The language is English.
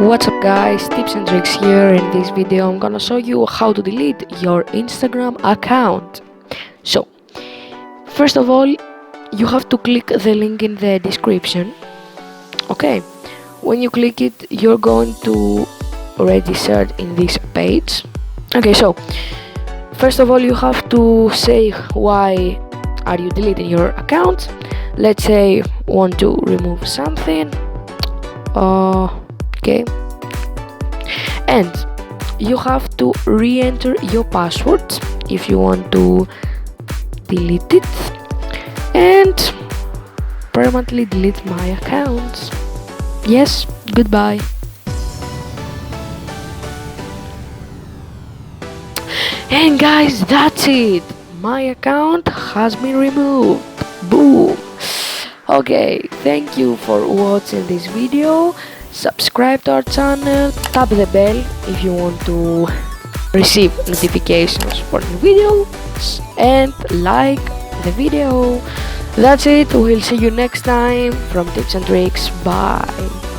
What's up guys, tips and tricks here. In this video I'm gonna show you how to delete your Instagram account. So first of all, you have to click the link in the description. Okay, when you click it you're going to register in this page. Okay, so first of all you have to say why are you deleting your account. Let's say want to remove something. Okay, and you have to re-enter your password if you want to delete it, and permanently delete my account. Yes, goodbye. And guys, that's it, my account has been removed. Boom. Okay, thank you for watching this video. Subscribe to our channel, tap the bell if you want to receive notifications for new videos, and like the video. That's it, we'll see you next time from Tips and Tricks. Bye.